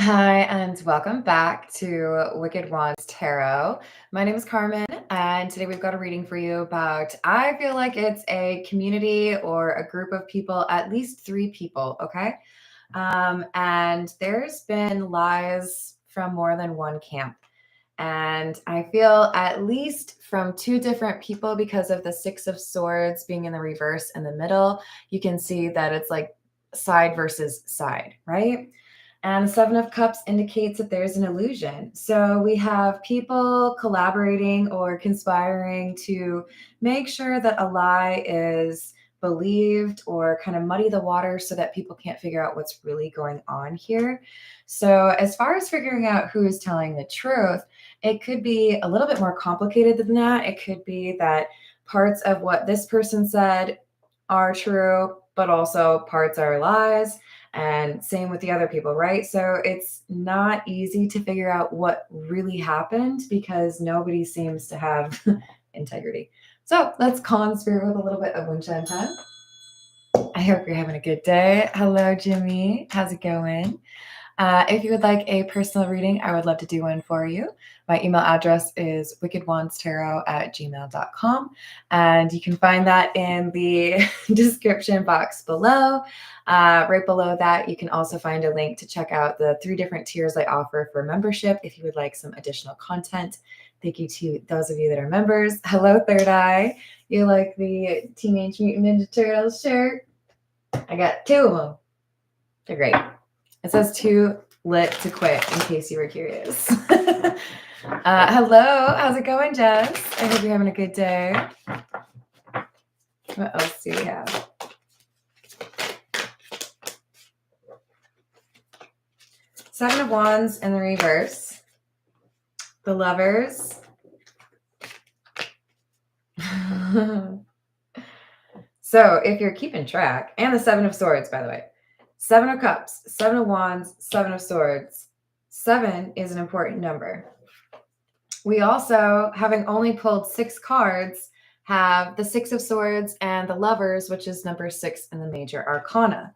Hi, and welcome back to Wicked Wands Tarot. My name is Carmen, and today we've got a reading for you about, I feel like it's a community or a group of people, at least 3 people, okay? And there's been lies from more than one camp. And I feel at least from 2 different people, because of the Six of Swords being in the reverse in the middle, you can see that it's like side versus side, right? And the Seven of Cups indicates that there's an illusion. So we have people collaborating or conspiring to make sure that a lie is believed or kind of muddy the water so that people can't figure out what's really going on here. So, as far as figuring out who is telling the truth, it could be a little bit more complicated than that. It could be that parts of what this person said are true, but also parts are lies. And same with the other people, right? So it's not easy to figure out what really happened because nobody seems to have integrity. So let's call on spirit with a little bit of moonshine time. I hope you're having a good day. Hello, Jimmy. How's it going? If you would like a personal reading, I would love to do one for you. My email address is wickedwandstarot@gmail.com. And you can find that in the description box below. Right below that, you can also find a link to check out the 3 different tiers I offer for membership if you would like some additional content. Thank you to those of you that are members. Hello, Third Eye. You like the Teenage Mutant Ninja Turtles shirt? I got 2 of them. They're great. It says too lit to quit, in case you were curious. Hello, how's it going, Jess? I hope you're having a good day. What else do we have? Seven of Wands in the reverse. The Lovers. So if you're keeping track, and the Seven of Swords, by the way. 7 of Cups, 7 of Wands, 7 of Swords. 7 is an important number. We also, having only pulled 6 cards, have the 6 of Swords and the Lovers, which is number 6 in the major arcana.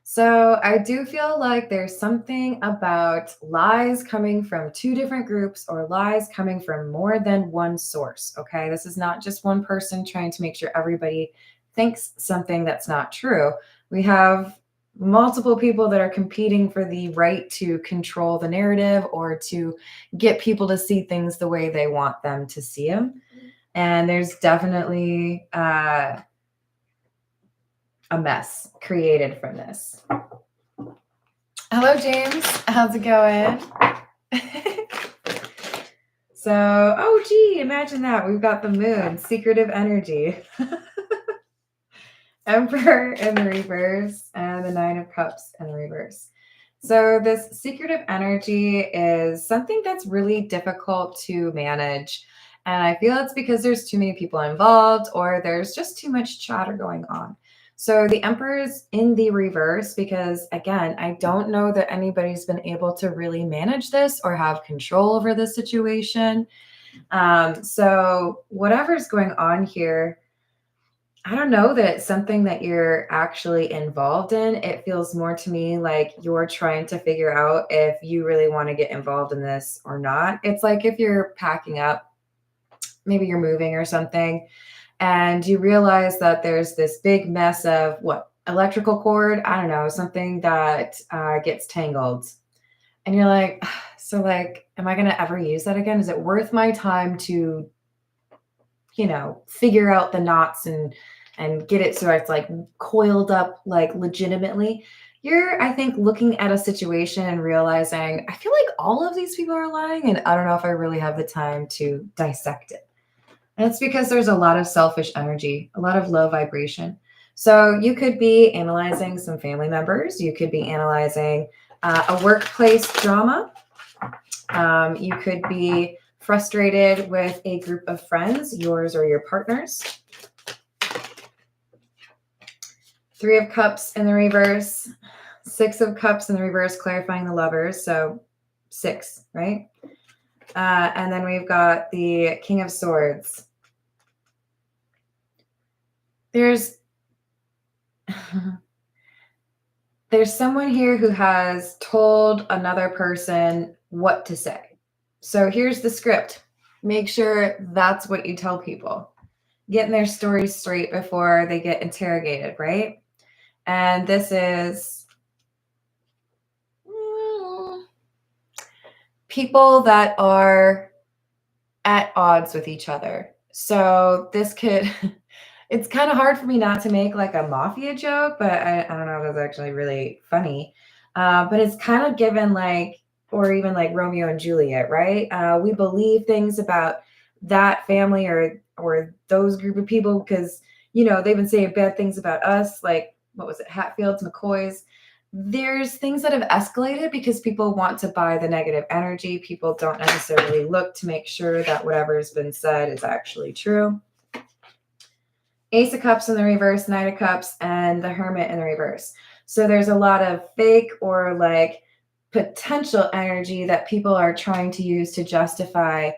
So I do feel like there's something about lies coming from 2 different groups or lies coming from more than one source, okay? This is not just one person trying to make sure everybody thinks something that's not true. We have multiple people that are competing for the right to control the narrative or to get people to see things the way they want them to see them. And there's definitely a mess created from this. Hello, James. How's it going? So, oh, gee, imagine that. We've got the moon, secretive energy. Emperor in the reverse and the 9 of Cups in the reverse. So this secretive energy is something that's really difficult to manage. And I feel it's because there's too many people involved or there's just too much chatter going on. So the Emperor is in the reverse because, again, I don't know that anybody's been able to really manage this or have control over the situation. So whatever's going on here, I don't know that it's something that you're actually involved in. It feels more to me like you're trying to figure out if you really want to get involved in this or not. It's like if you're packing up, maybe you're moving or something, and you realize that there's this big mess of electrical cord, I don't know, something that gets tangled. And you're like, so like, am I going to ever use that again? Is it worth my time to, figure out the knots and get it so it's like coiled up like legitimately? You're, I think, looking at a situation and realizing, I feel like all of these people are lying, and I don't know if I really have the time to dissect it. And it's because there's a lot of selfish energy, a lot of low vibration. So you could be analyzing some family members. You could be analyzing a workplace drama. You could be frustrated with a group of friends, yours or your partner's. 3 of Cups in the reverse, 6 of Cups in the reverse, clarifying the Lovers. So 6, right? And then we've got the King of Swords. There's there's someone here who has told another person what to say. So here's the script. Make sure that's what you tell people. Getting their stories straight before they get interrogated, right? And this is people that are at odds with each other. So this could, it's kind of hard for me not to make like a mafia joke, but I don't know if that's actually really funny. But it's kind of given like, or even like Romeo and Juliet, right? We believe things about that family or those group of people because, you know, they've been saying bad things about us, like, what was it, Hatfields, McCoys. There's things that have escalated because people want to buy the negative energy. People don't necessarily look to make sure that whatever has been said is actually true. Ace of Cups in the reverse, Knight of Cups, and the Hermit in the reverse. So there's a lot of fake or like potential energy that people are trying to use to justify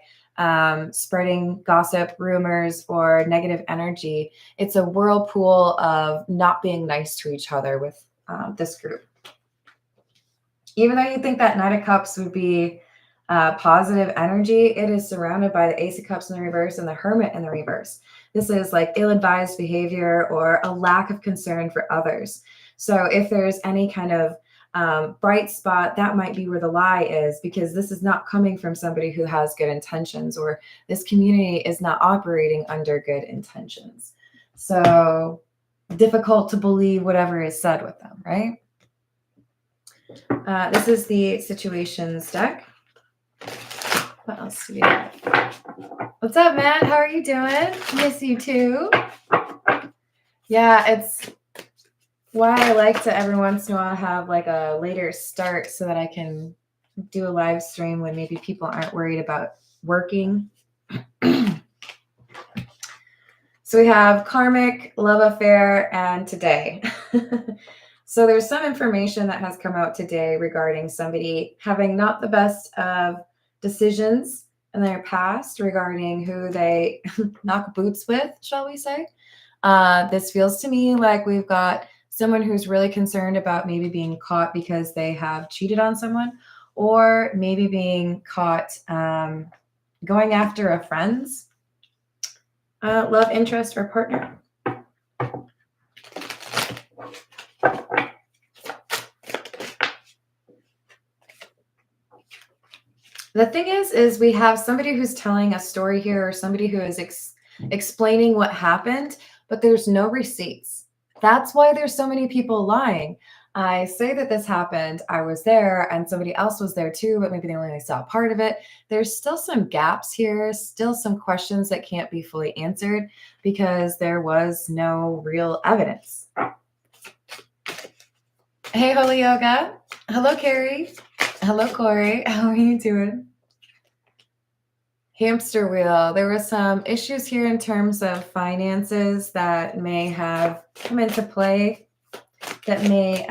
spreading gossip, rumors, or negative energy. It's a whirlpool of not being nice to each other with this group. Even though you think that Knight of Cups would be positive energy, it is surrounded by the Ace of Cups in the reverse and the Hermit in the reverse. This is like ill-advised behavior or a lack of concern for others. So if there's any kind of bright spot, that might be where the lie is, because this is not coming from somebody who has good intentions, or this community is not operating under good intentions. So difficult to believe whatever is said with them, right? This is the situations deck. What else do we have? What's up, Matt? How are you doing? Miss you too. Yeah, it's why I like to every once in a while have like a later start so that I can do a live stream when maybe people aren't worried about working. So we have karmic, love affair, and today. So there's some information that has come out today regarding somebody having not the best of decisions in their past regarding who they knock boots with, shall we say. This feels to me like we've got someone who's really concerned about maybe being caught because they have cheated on someone, or maybe being caught going after a friend's love interest or partner. The thing is we have somebody who's telling a story here, or somebody who is explaining what happened, but there's no receipts. That's why there's so many people lying. I say that this happened, I was there, and somebody else was there too, but maybe they only saw part of it. There's still some gaps here, still some questions that can't be fully answered because there was no real evidence. Hey, Holy Yoga. Hello, Carrie. Hello, Corey. How are you doing? Hamster wheel. There were some issues here in terms of finances that may have come into play, that may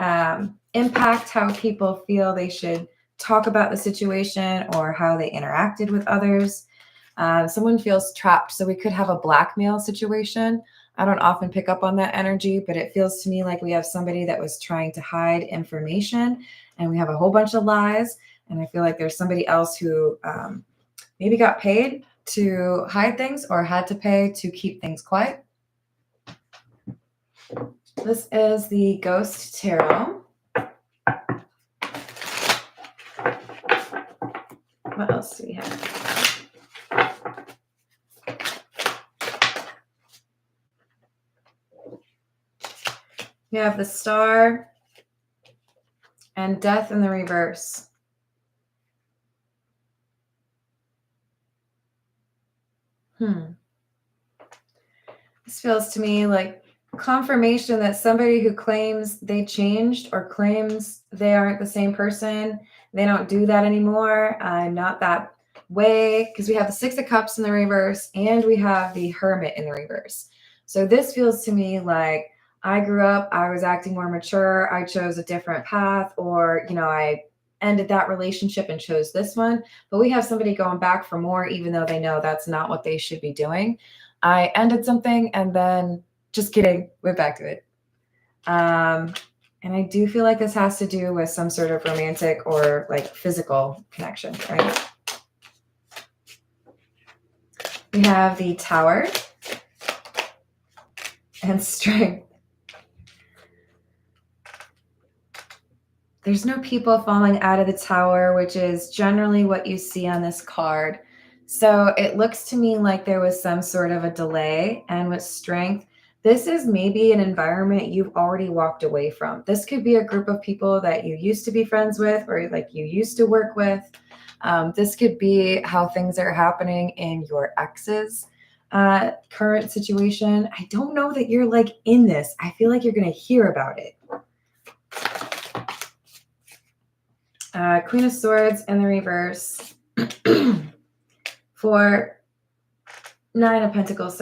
impact how people feel they should talk about the situation or how they interacted with others. Someone feels trapped. So we could have a blackmail situation. I don't often pick up on that energy, but it feels to me like we have somebody that was trying to hide information, and we have a whole bunch of lies. And I feel like there's somebody else who maybe got paid to hide things or had to pay to keep things quiet. This is the Ghost Tarot. What else do we have? We have the Star and Death in the reverse. This feels to me like confirmation that somebody who claims they changed or claims they aren't the same person, they don't do that anymore. I'm not that way, because we have the Six of Cups in the reverse and we have the Hermit in the reverse. So this feels to me like I grew up, I was acting more mature, I chose a different path, or, you know, I ended that relationship and chose this one. But we have somebody going back for more, even though they know that's not what they should be doing. I ended something and then, just kidding, went back to it. And And I do feel like this has to do with some sort of romantic or like physical connection, right? We have the Tower and Strength. There's no people falling out of the Tower, which is generally what you see on this card. So it looks to me like there was some sort of a delay. And with Strength, this is maybe an environment you've already walked away from. This could be a group of people that you used to be friends with or like you used to work with. This could be how things are happening in your ex's current situation. I don't know that you're like in this. I feel like you're going to hear about it. Queen of Swords in the reverse. For Nine of Pentacles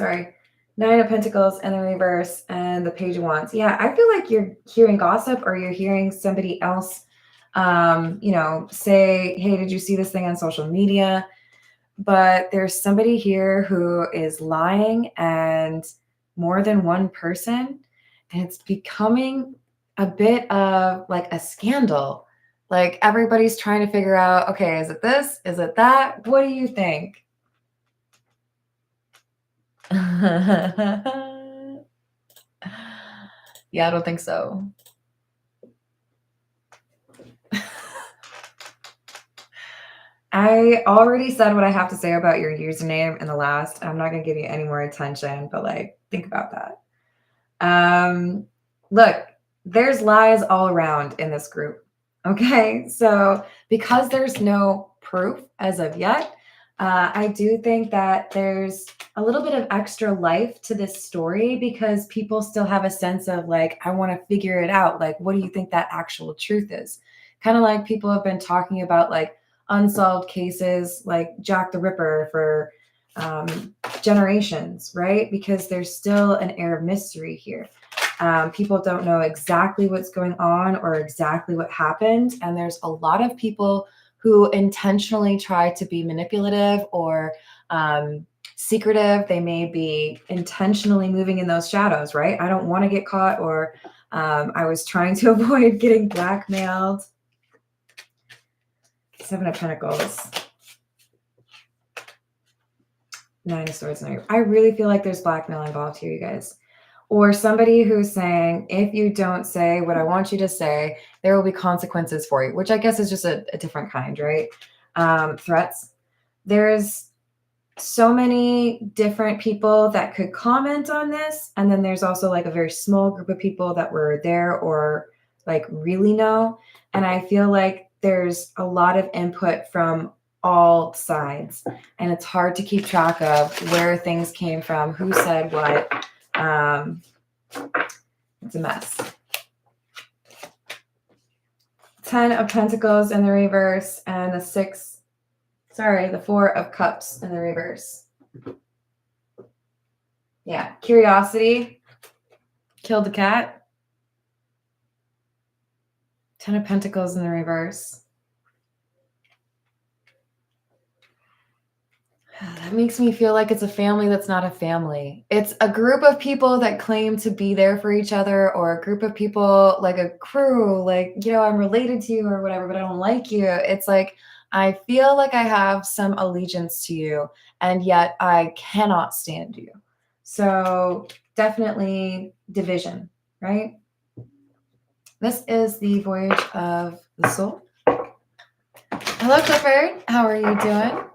in the reverse and the Page of Wands. Yeah, I feel like you're hearing gossip or you're hearing somebody else, say, hey, did you see this thing on social media? But there's somebody here who is lying, and more than one person. And it's becoming a bit of like a scandal. Like everybody's trying to figure out, okay, is it this? Is it that? What do you think? Yeah, I don't think so. I already said what I have to say about your username in the last. I'm not going to give you any more attention, but like, think about that. Look, there's lies all around in this group. Okay. So because there's no proof as of yet, I do think that there's a little bit of extra life to this story because people still have a sense of like, I want to figure it out. Like, what do you think that actual truth is? Kind of like people have been talking about like unsolved cases like Jack the Ripper for generations, right? Because there's still an air of mystery here. People don't know exactly what's going on or exactly what happened. And there's a lot of people who intentionally try to be manipulative or secretive. They may be intentionally moving in those shadows, right? I don't want to get caught, or I was trying to avoid getting blackmailed. Seven of Pentacles. Nine of Swords. I really feel like there's blackmail involved here, you guys. Or somebody who's saying, if you don't say what I want you to say, there will be consequences for you, which I guess is just a different kind, right? Threats. There's so many different people that could comment on this. And then there's also like a very small group of people that were there or like really know. And I feel like there's a lot of input from all sides. And it's hard to keep track of where things came from, who said what. It's a mess. 10 of Pentacles in the reverse and the 4 of Cups in the reverse. Yeah, curiosity killed the cat. 10 of Pentacles in the reverse. That makes me feel like it's a family that's not a family. It's a group of people that claim to be there for each other, or a group of people like a crew, like, I'm related to you or whatever, but I don't like you. It's like, I feel like I have some allegiance to you, and yet I cannot stand you. So definitely division, right? This is the Voyage of the Soul. Hello, Clifford. How are you doing?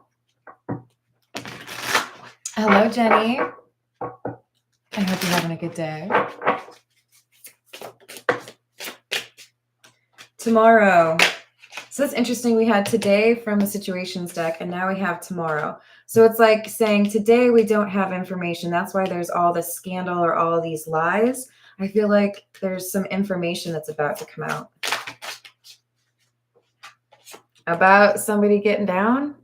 Hello, Jenny. I hope you're having a good day. Tomorrow. So that's interesting. We had today from the situations deck, and now we have tomorrow. So it's like saying today we don't have information. That's why there's all this scandal or all of these lies. I feel like there's some information that's about to come out. About somebody getting down?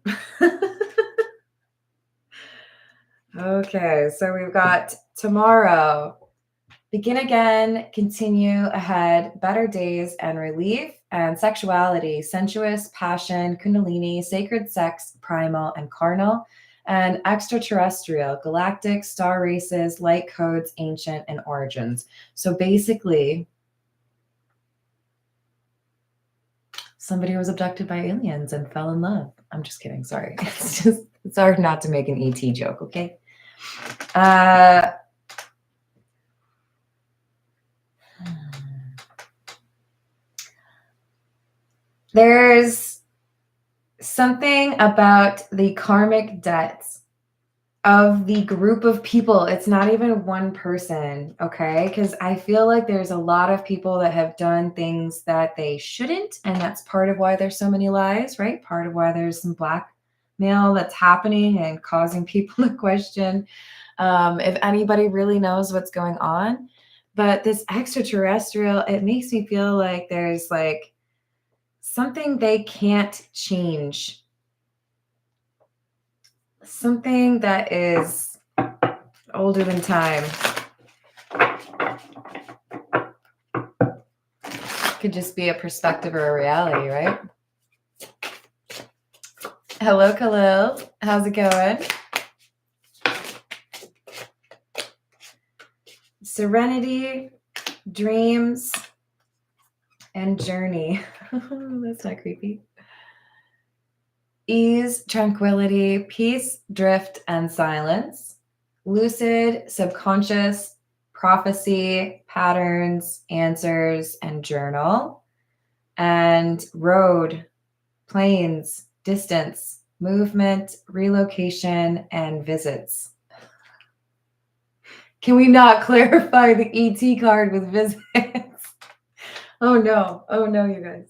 Okay, so we've got tomorrow. Begin again, continue ahead, better days and relief, and sexuality, sensuous, passion, kundalini, sacred sex, primal and carnal, and extraterrestrial, galactic, star races, light codes, ancient, and origins. So basically, somebody was abducted by aliens and fell in love. I'm just kidding. Sorry. It's hard not to make an ET joke, okay? There's something about the karmic debts of the group of people. It's not even one person, okay? Because I feel like there's a lot of people that have done things that they shouldn't, and that's part of why there's so many lies, right? Part of why there's some blackmail that's happening and causing people to question if anybody really knows what's going on. But this extraterrestrial, it makes me feel like there's like something they can't change. Something that is older than time. Could just be a perspective or a reality, right? Hello, Khalil. How's it going? Serenity, dreams, and journey. That's not creepy. Ease, tranquility, peace, drift, and silence. Lucid, subconscious, prophecy, patterns, answers, and journal. And road, planes, distance, movement, relocation, and visits. Can we not clarify the ET card with visits? Oh no, you guys.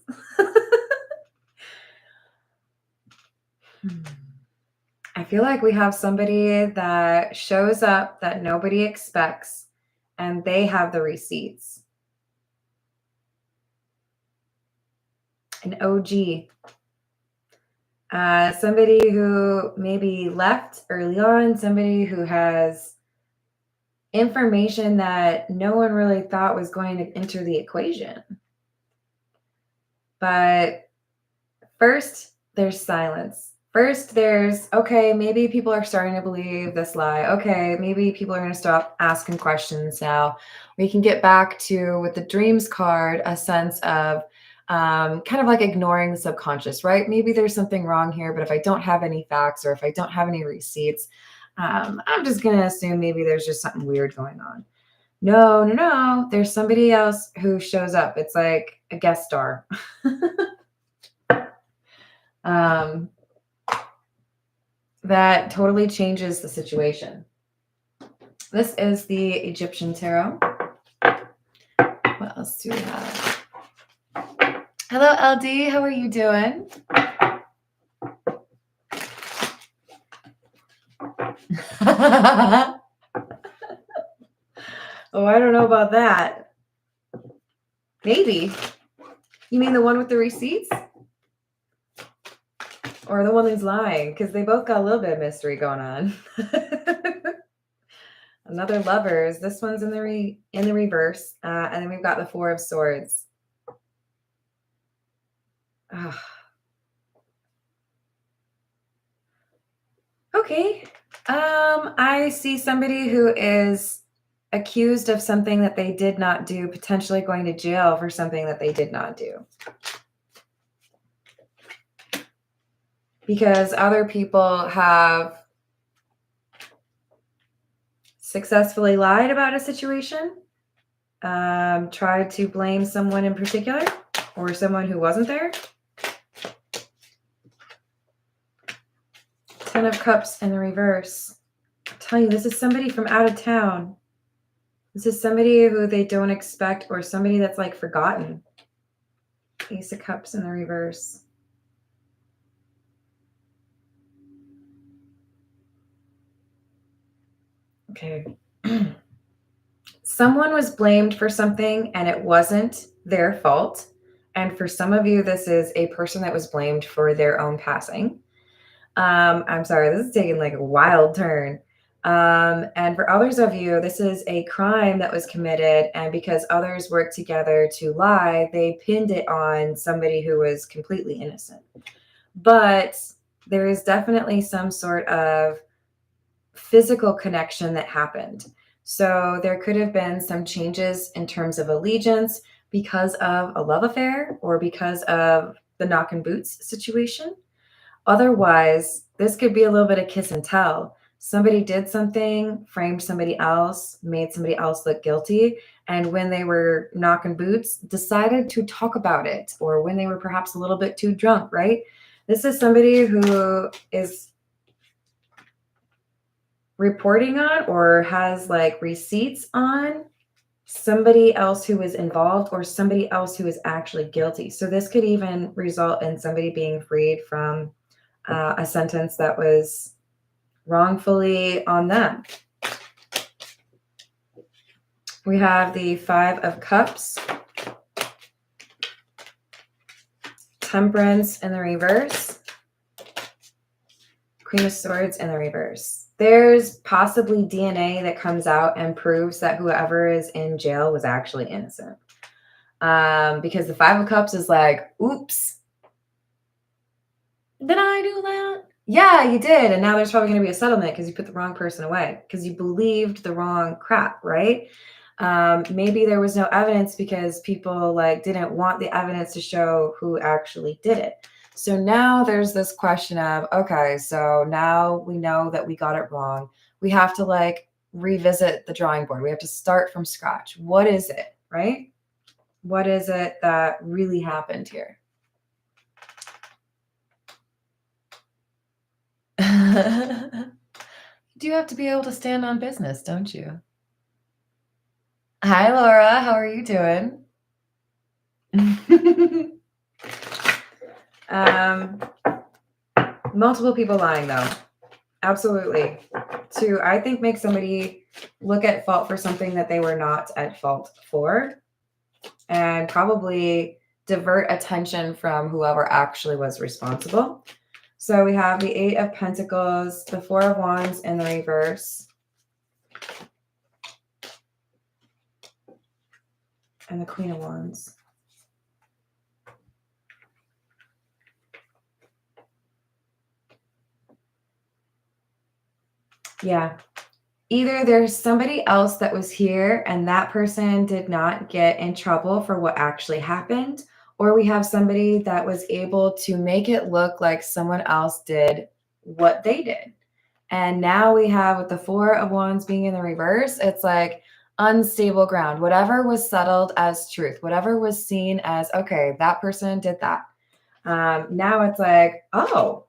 I feel like we have somebody that shows up that nobody expects, and they have the receipts. An OG. Somebody who maybe left early on, somebody who has information that no one really thought was going to enter the equation. But first, there's silence. First, there's, okay, maybe people are starting to believe this lie. Okay, maybe people are going to stop asking questions now. We can get back to, with the dreams card, a sense of kind of like ignoring the subconscious, right? Maybe there's something wrong here, but if I don't have any facts or if I don't have any receipts, I'm just going to assume maybe there's just something weird going on. No. There's somebody else who shows up. It's like a guest star. That totally changes the situation. This is the Egyptian tarot. What else do we have? Hello, LD. How are you doing? Oh, I don't know about that. Maybe. You mean the one with the receipts? Or the one who's lying? Because they both got a little bit of mystery going on. Another Lovers. This one's in the reverse. And then we've got the Four of Swords. Okay. I see somebody who is accused of something that they did not do, potentially going to jail for something that they did not do. Because other people have successfully lied about a situation, tried to blame someone in particular or someone who wasn't there. Ten of Cups in the reverse. I'm telling you, this is somebody from out of town. This is somebody who they don't expect or somebody that's like forgotten. Ace of Cups in the reverse. Okay. Someone was blamed for something and it wasn't their fault. And for some of you, this is a person that was blamed for their own passing. I'm sorry, this is taking like a wild turn. And for others of you, this is a crime that was committed. And because others worked together to lie, they pinned it on somebody who was completely innocent. But there is definitely some sort of physical connection that happened. So there could have been some changes in terms of allegiance because of a love affair or because of the knock and boots situation. Otherwise, this could be a little bit of kiss and tell. Somebody did something, framed somebody else, made somebody else look guilty. And when they were knocking boots, decided to talk about it, or when they were perhaps a little bit too drunk, right? This is somebody who is reporting on or has like receipts on somebody else who is involved or somebody else who is actually guilty. So this could even result in somebody being freed from a sentence that was wrongfully on them. We have the Five of Cups, Temperance in the reverse, Queen of Swords in the reverse. There's possibly DNA that comes out and proves that whoever is in jail was actually innocent. Because the Five of Cups is like, oops, did I do that? Yeah, you did. And now there's probably going to be a settlement because you put the wrong person away because you believed the wrong crap, right? Maybe there was no evidence because people like didn't want the evidence to show who actually did it. So now there's this question of, okay, so now we know that we got it wrong. We have to like revisit the drawing board. We have to start from scratch. What is it, right? What is it that really happened here? You do have to be able to stand on business, don't you? Hi, Laura. How are you doing? Multiple people lying, though. Absolutely. To, I think, make somebody look at fault for something that they were not at fault for, and probably divert attention from whoever actually was responsible. So we have the Eight of Pentacles, the Four of Wands in the reverse, and the Queen of Wands. Yeah. Either there's somebody else that was here and that person did not get in trouble for what actually happened, or we have somebody that was able to make it look like someone else did what they did. And now we have, with the Four of Wands being in the reverse, it's like unstable ground. Whatever was settled as truth, whatever was seen as, okay, that person did that. Now it's like, oh,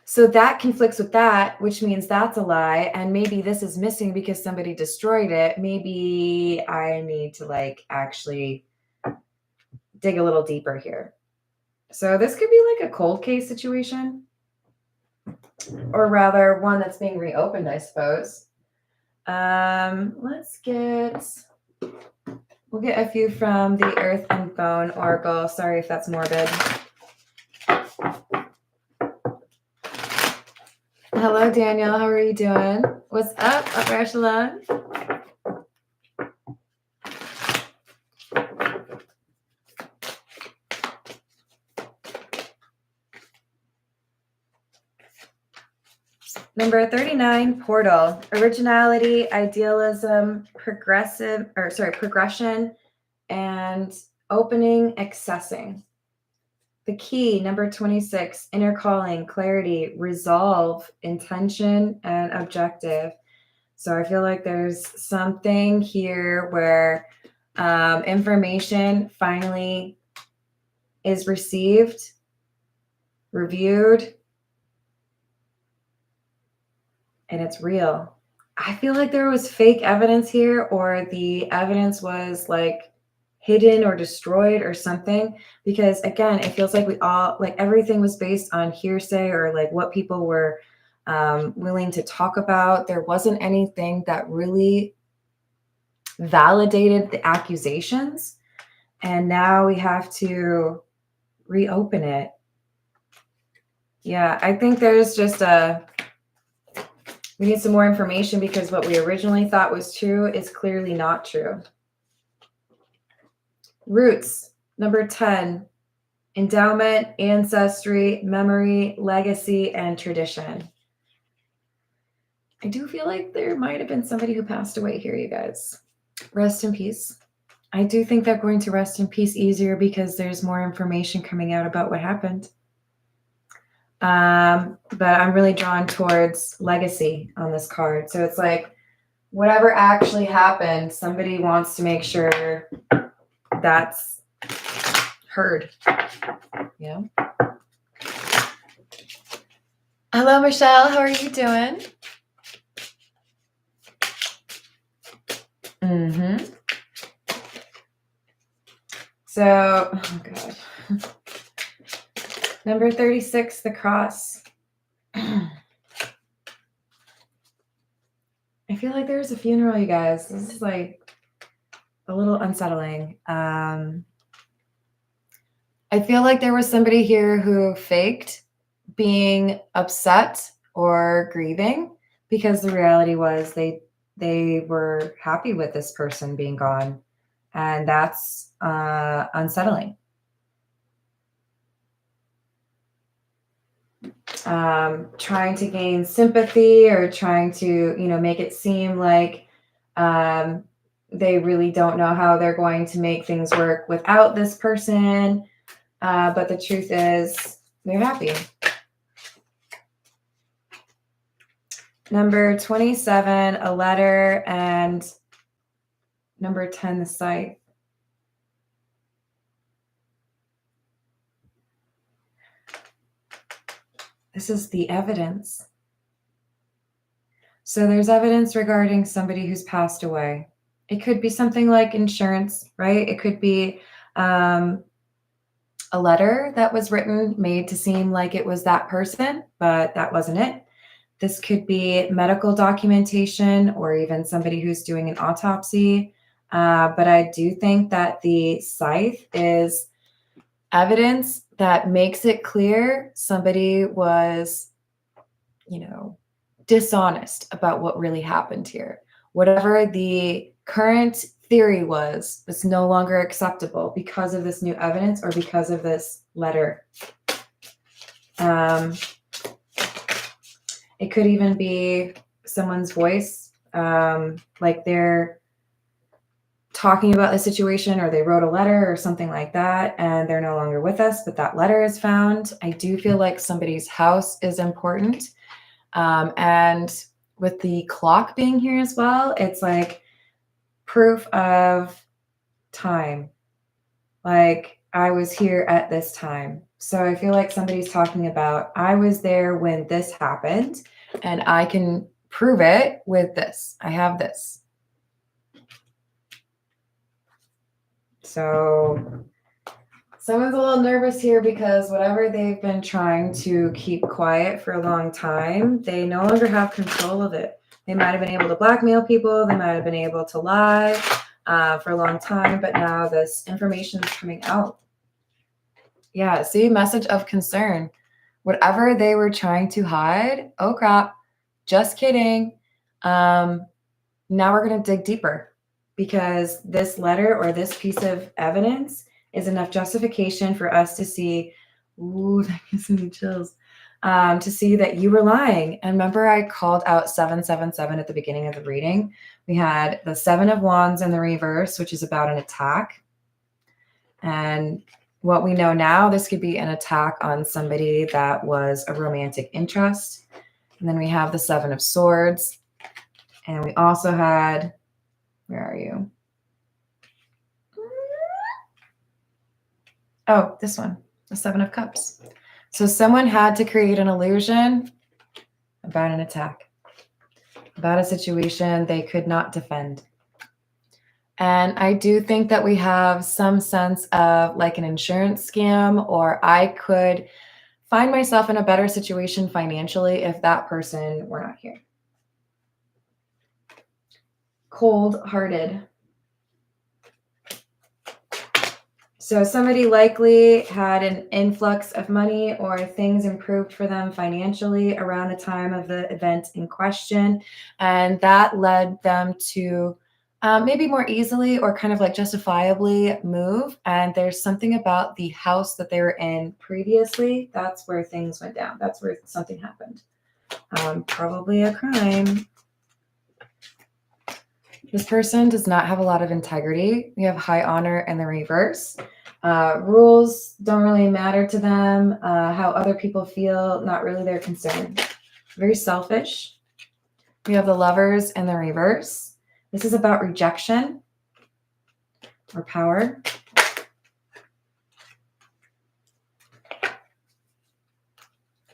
so that conflicts with that, which means that's a lie. And maybe this is missing because somebody destroyed it. Maybe I need to like actually dig a little deeper here. So this could be like a cold case situation, or rather one that's being reopened, I suppose. We'll get a few from the Earth and Bone Oracle. Sorry if that's morbid. Hello, Daniel. How are you doing? What's up, Upper Echelon? Number 39, Portal. Originality, idealism, progression, and opening, accessing. The key, number 26, inner calling, clarity, resolve, intention, and objective. So I feel like there's something here where information finally is received, reviewed, and it's real. I feel like there was fake evidence here, or the evidence was like hidden or destroyed or something, because again, it feels like we all, like everything was based on hearsay or like what people were willing to talk about. There wasn't anything that really validated the accusations, and now we have to reopen it. Yeah, I think there's just we need some more information, because what we originally thought was true is clearly not true. Roots, number 10, endowment, ancestry, memory, legacy, and tradition. I do feel like there might have been somebody who passed away here, you guys. Rest in peace. I do think they're going to rest in peace easier because there's more information coming out about what happened. But I'm really drawn towards legacy on this card. So it's like whatever actually happened, somebody wants to make sure that's heard. Yeah. Hello, Michelle. How are you doing? So, oh God. Number 36, the cross. I feel like there's a funeral, you guys. This is like a little unsettling. I feel like there was somebody here who faked being upset or grieving because the reality was they were happy with this person being gone, and that's unsettling. Trying to gain sympathy or trying to, make it seem like they really don't know how they're going to make things work without this person. But the truth is, they're happy. Number 27, a letter, and number 10, the scythe. This is the evidence. So there's evidence regarding somebody who's passed away. It could be something like insurance, right? It could be a letter that was written, made to seem like it was that person, but that wasn't it. This could be medical documentation or even somebody who's doing an autopsy. But I do think that the scythe is evidence that makes it clear somebody was, dishonest about what really happened here. Whatever the current theory was no longer acceptable because of this new evidence or because of this letter. It could even be someone's voice, like they're talking about the situation or they wrote a letter or something like that and they're no longer with us, but that letter is found. I do feel like somebody's house is important. And with the clock being here as well, it's like proof of time. Like I was here at this time. So I feel like somebody's talking about, I was there when this happened and I can prove it with this. I have this. So someone's a little nervous here because whatever they've been trying to keep quiet for a long time, they no longer have control of it. They might have been able to blackmail people. They might have been able to lie for a long time, but now this information is coming out. Yeah, see, message of concern. Whatever they were trying to hide, oh crap, just kidding. Now we're going to dig deeper because this letter or this piece of evidence is enough justification for us to see, ooh, that gives me chills, to see that you were lying. And remember I called out 777 at the beginning of the reading. We had the 7 of Wands in the reverse, which is about an attack. And what we know now, this could be an attack on somebody that was a romantic interest. And then we have the 7 of Swords. And we also had, where are you? Oh, this one, the 7 of Cups. So someone had to create an illusion about an attack, about a situation they could not defend. And I do think that we have some sense of like an insurance scam, or I could find myself in a better situation financially if that person were not here. Cold-hearted. So somebody likely had an influx of money or things improved for them financially around the time of the event in question. And that led them to maybe more easily or kind of like justifiably move. And there's something about the house that they were in previously. That's where things went down. That's where something happened. Probably a crime. This person does not have a lot of integrity. We have high honor in the reverse. Rules don't really matter to them. How other people feel, not really their concern. Very selfish. We have the Lovers in the reverse. This is about rejection or power.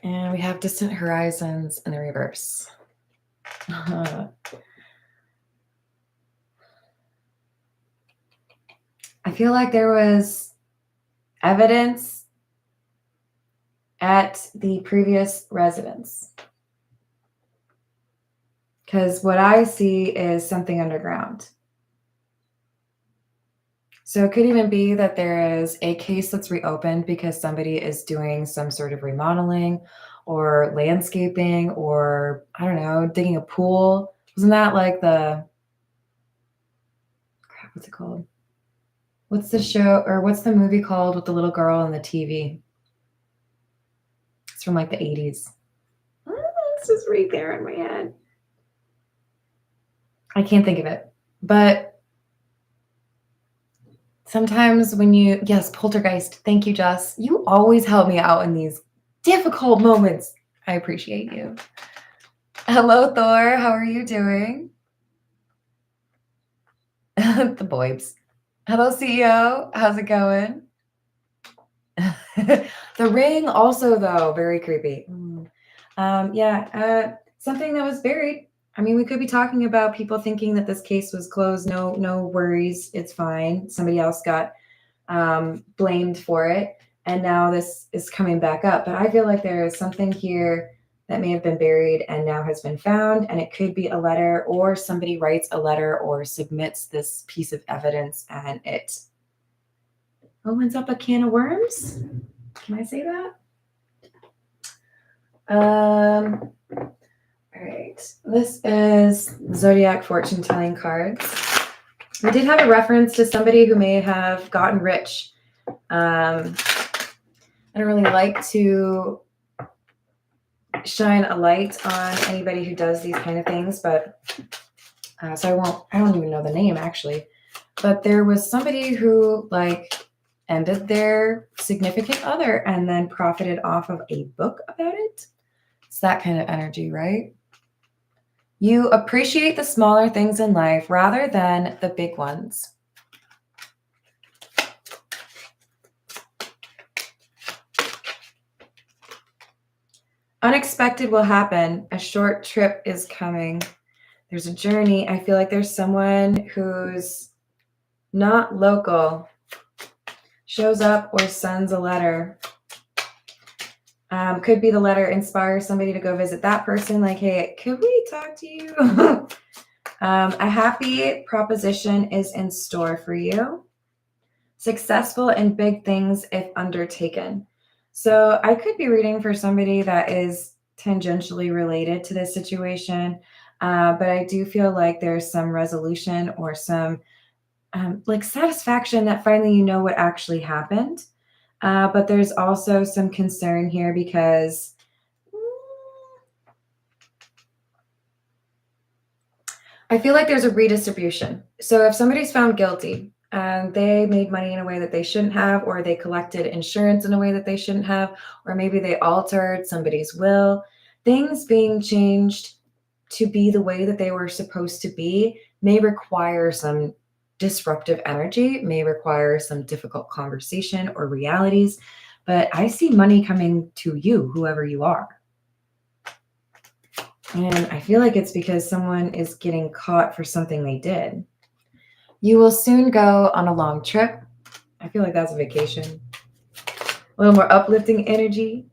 And we have Distant Horizons in the reverse. I feel like there was evidence at the previous residence. Because what I see is something underground. So it could even be that there is a case that's reopened because somebody is doing some sort of remodeling or landscaping or, I don't know, digging a pool. Wasn't that like what's it called? What's the show or what's the movie called with the little girl on the TV? It's from like the 80s. It's just right there in my head. I can't think of it. But sometimes when yes, poltergeist. Thank you, Jess. You always help me out in these difficult moments. I appreciate you. Hello, Thor. How are you doing? The boys. Hello, CEO. How's it going? The ring also, though, very creepy. Something that was buried. I mean, we could be talking about people thinking that this case was closed. No worries. It's fine. Somebody else got blamed for it. And now this is coming back up. But I feel like there is something here that may have been buried and now has been found. And it could be a letter, or somebody writes a letter or submits this piece of evidence and it opens up a can of worms. Can I say that? All right. This is Zodiac fortune telling cards. We did have a reference to somebody who may have gotten rich. I don't really like to shine a light on anybody who does these kind of things, but so I don't even know the name actually, but there was somebody who ended their significant other and then profited off of a book about it. It's that kind of energy, right? You appreciate the smaller things in life rather than the big ones. Unexpected will happen. A short trip is coming. There's a journey. I feel like there's someone who's not local, shows up or sends a letter. Could be the letter inspires somebody to go visit that person. Like, hey, could we talk to you? A happy proposition is in store for you. Successful in big things if undertaken. So I could be reading for somebody that is tangentially related to this situation. But I do feel like there's some resolution or some satisfaction that finally you know what actually happened. But there's also some concern here because I feel like there's a redistribution. So if somebody's found guilty and they made money in a way that they shouldn't have, or they collected insurance in a way that they shouldn't have, or maybe they altered somebody's will, things being changed to be the way that they were supposed to be may require some disruptive energy, may require some difficult conversation or realities. But I see money coming to you, whoever you are. And I feel like it's because someone is getting caught for something they did. You will soon go on a long trip. I feel like that's a vacation. A little more uplifting energy.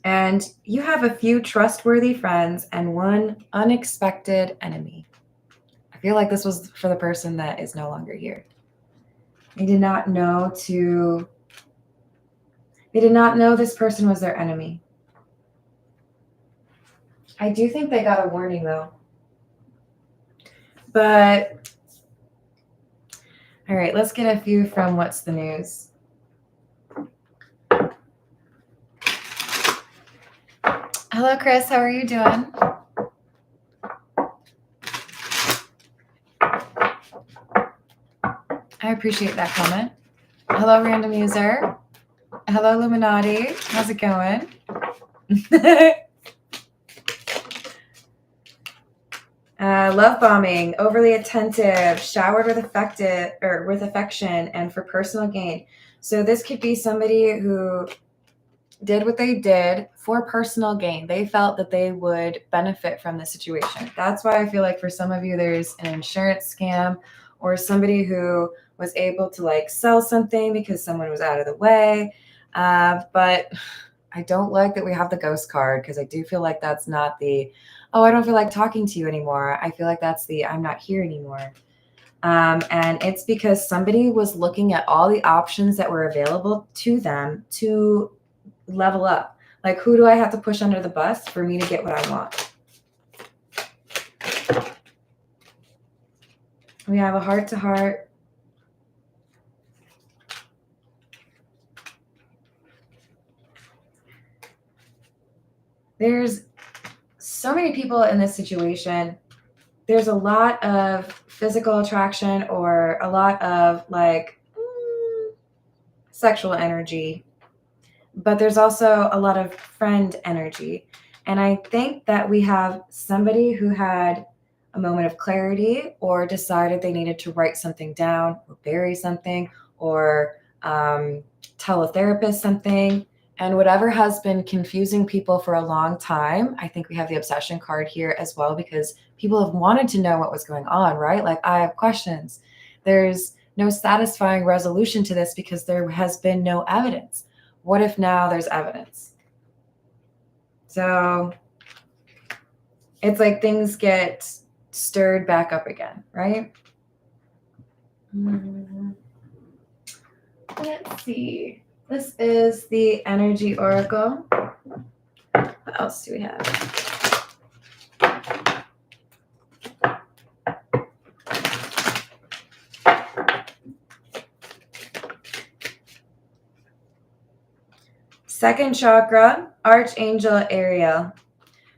And you have a few trustworthy friends and one unexpected enemy. I feel like this was for the person that is no longer here. They did not know this person was their enemy. I do think they got a warning though. But, all right, let's get a few from What's the News. Hello, Chris. How are you doing? I appreciate that comment. Hello, random user. Hello, Illuminati. How's it going? Love bombing, overly attentive, showered with affection, and for personal gain. So this could be somebody who did what they did for personal gain. They felt that they would benefit from the situation. That's why I feel like for some of you, there's an insurance scam or somebody who was able to like sell something because someone was out of the way. But I don't like that we have the ghost card because I do feel like that's not the, oh, I don't feel like talking to you anymore. I feel like that's the, I'm not here anymore. And it's because somebody was looking at all the options that were available to them to level up. Like, who do I have to push under the bus for me to get what I want? We have a heart-to-heart. There's so many people in this situation. There's a lot of physical attraction or a lot of like sexual energy, but there's also a lot of friend energy. And I think that we have somebody who had a moment of clarity or decided they needed to write something down or bury something or tell a therapist something. And whatever has been confusing people for a long time, I think we have the obsession card here as well, because people have wanted to know what was going on, right? Like, I have questions. There's no satisfying resolution to this because there has been no evidence. What if now there's evidence? So it's like things get stirred back up again, right? Let's see. This is the energy oracle. What else do we have? Second chakra, Archangel Ariel.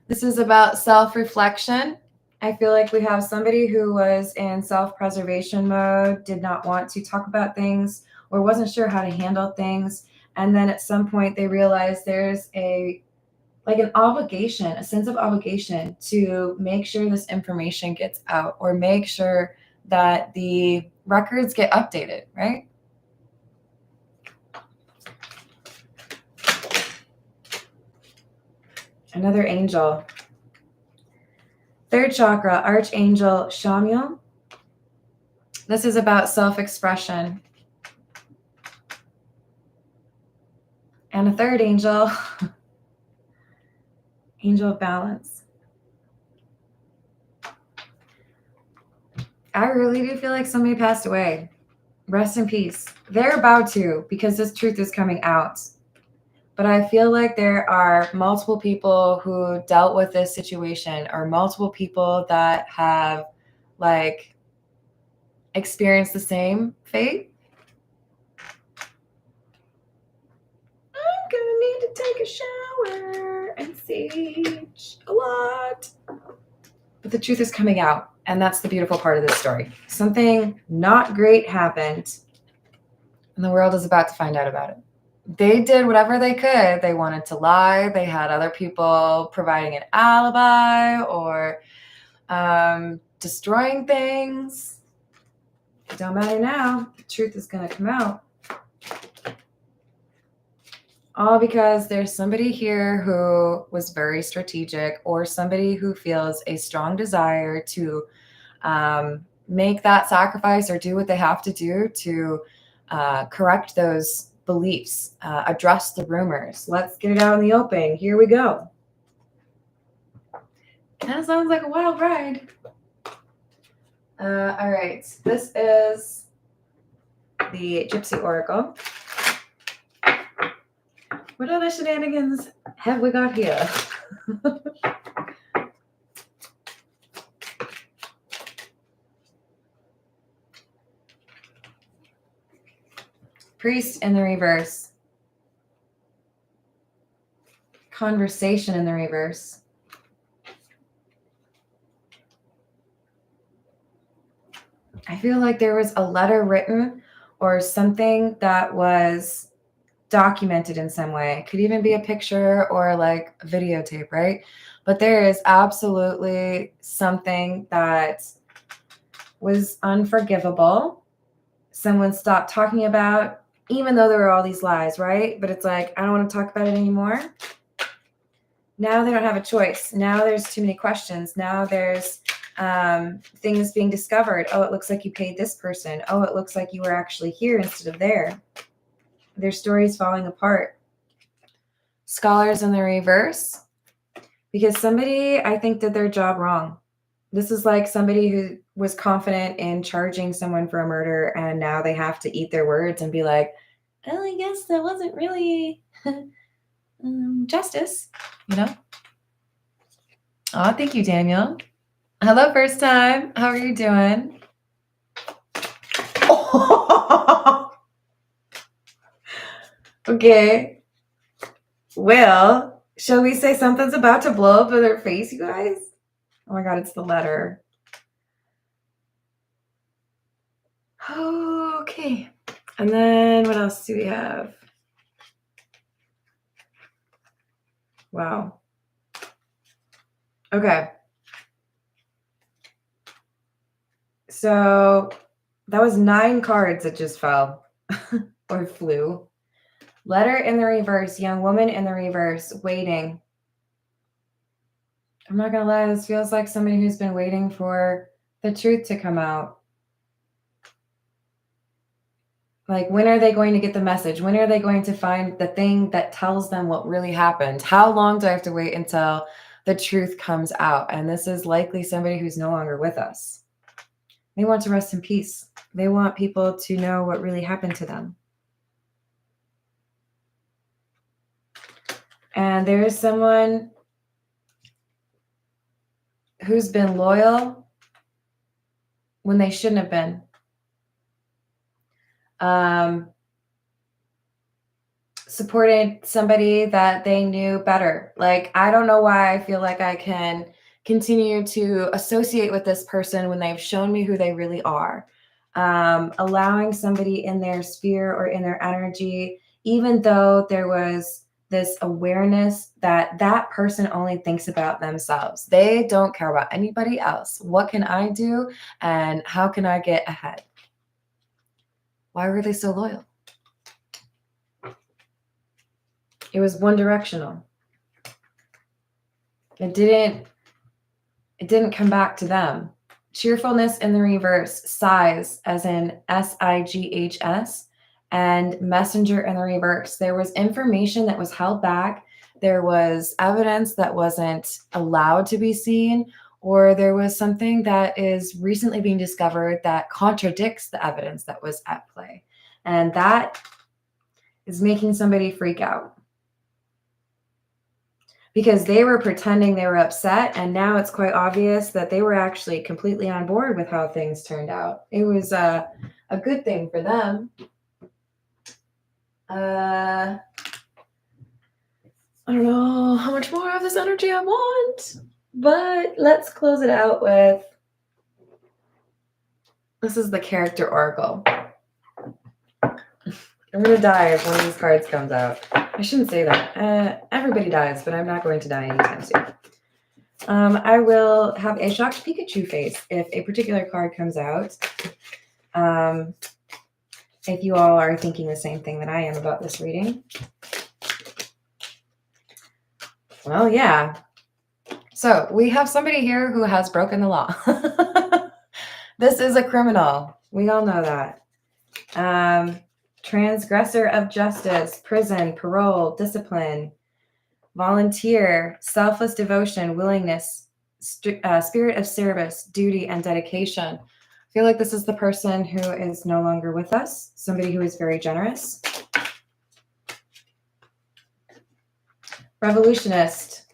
This is about self-reflection. I feel like we have somebody who was in self-preservation mode, did not want to talk about things or wasn't sure how to handle things. And then at some point they realized there's an obligation, a sense of obligation to make sure this information gets out or make sure that the records get updated, right? Another angel. Third chakra, Archangel Shamiel. This is about self-expression. And a third angel, Angel of Balance. I really do feel like somebody passed away. Rest in peace. They're about to, because this truth is coming out. But I feel like there are multiple people who dealt with this situation, or multiple people that have like experienced the same fate. I'm gonna need to take a shower and sage a lot. But the truth is coming out, and that's the beautiful part of this story. Something not great happened, and the world is about to find out about it. They did whatever they could. They wanted to lie. They had other people providing an alibi or destroying things. It don't matter now. The truth is going to come out. All because there's somebody here who was very strategic, or somebody who feels a strong desire to make that sacrifice or do what they have to do to correct those beliefs, address the rumors. Let's get it out in the open. Here we go. That sounds like a wild ride. All right. This is the Gypsy Oracle. What other shenanigans have we got here? Priest in the reverse. conversation in the reverse. I feel like there was a letter written or something that was documented in some way. It could even be a picture or like a videotape, right? But there is absolutely something that was unforgivable. Someone stopped talking about, even though there were all these lies, right? But it's like, I don't want to talk about it anymore. Now they don't have a choice. Now there's too many questions. Now there's things being discovered. Oh, it looks like you paid this person. Oh, it looks like you were actually here instead of there. Their stories falling apart. Scholars in the reverse, because somebody, I think, did their job wrong. This is like somebody who was confident in charging someone for a murder, and now they have to eat their words and be like, well, I guess that wasn't really justice, you know? Oh, thank you, Daniel. Hello, first time. How are you doing? Okay. Well, shall we say something's about to blow up in their face, you guys? Oh my God, it's the letter. Okay. And then what else do we have? Wow. Okay. So that was 9 cards that just fell or flew. Letter in the reverse, young woman in the reverse, waiting. I'm not going to lie, this feels like somebody who's been waiting for the truth to come out. Like, when are they going to get the message? When are they going to find the thing that tells them what really happened? How long do I have to wait until the truth comes out? And this is likely somebody who's no longer with us. They want to rest in peace. They want people to know what really happened to them. And there is someone who's been loyal when they shouldn't have been. Supported somebody that they knew better. Like, I don't know why I feel like I can continue to associate with this person when they've shown me who they really are. Allowing somebody in their sphere or in their energy, even though there was this awareness that that person only thinks about themselves. They don't care about anybody else. What can I do? And how can I get ahead? Why were they so loyal? It was one directional. It didn't come back to them. Cheerfulness in the reverse, sighs, as in SIGHS, and messenger in the reverse. There was information that was held back. There was evidence that wasn't allowed to be seen, or there was something that is recently being discovered that contradicts the evidence that was at play. And that is making somebody freak out. Because they were pretending they were upset, and now it's quite obvious that they were actually completely on board with how things turned out. It was a good thing for them. I don't know how much more of this energy I want, but let's close it out with, this is the character oracle. I'm going to die if one of these cards comes out. I shouldn't say that. Everybody dies, but I'm not going to die anytime soon. I will have a shocked Pikachu face if a particular card comes out. If you all are thinking the same thing that I am about this reading. Well, yeah. So we have somebody here who has broken the law. This is a criminal. We all know that. Transgressor of justice, prison, parole, discipline, volunteer, selfless devotion, willingness, spirit of service, duty, and dedication. I feel like this is the person who is no longer with us, somebody who is very generous. Revolutionist,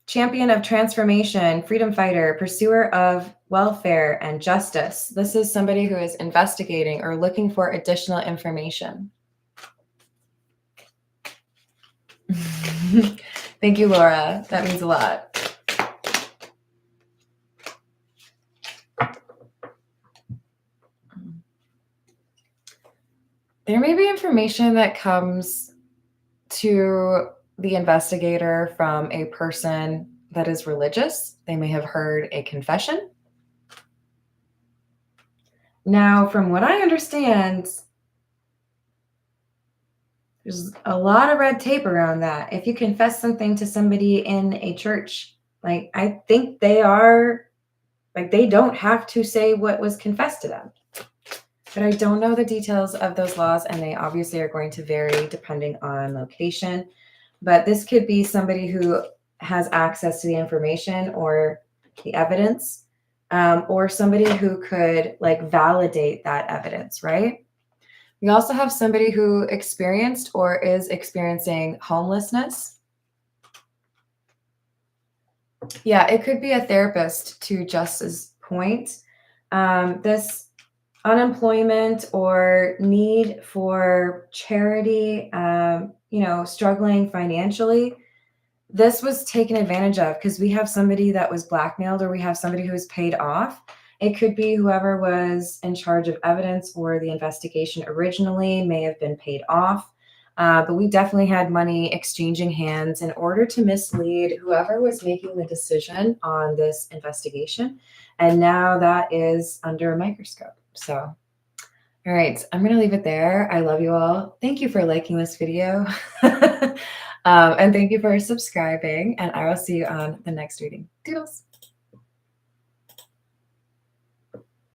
champion of transformation, freedom fighter, pursuer of welfare and justice. This is somebody who is investigating or looking for additional information. Thank you, Laura. That means a lot. There may be information that comes to the investigator from a person that is religious. They may have heard a confession. Now, from what I understand, there's a lot of red tape around that. If you confess something to somebody in a church, like, I think they don't have to say what was confessed to them. But I don't know the details of those laws, and they obviously are going to vary depending on location. But this could be somebody who has access to the information or the evidence, or somebody who could like validate that evidence, right? We also have somebody who experienced or is experiencing homelessness. Yeah, it could be a therapist, to Jess's point. This unemployment or need for charity, struggling financially, this was taken advantage of because we have somebody that was blackmailed, or we have somebody who was paid off. It could be whoever was in charge of evidence or the investigation originally may have been paid off. But we definitely had money exchanging hands in order to mislead whoever was making the decision on this investigation. And now that is under a microscope. So, all right, I'm going to leave it there. I love you all. Thank you for liking this video. And thank you for subscribing. And I will see you on the next reading. Doodles.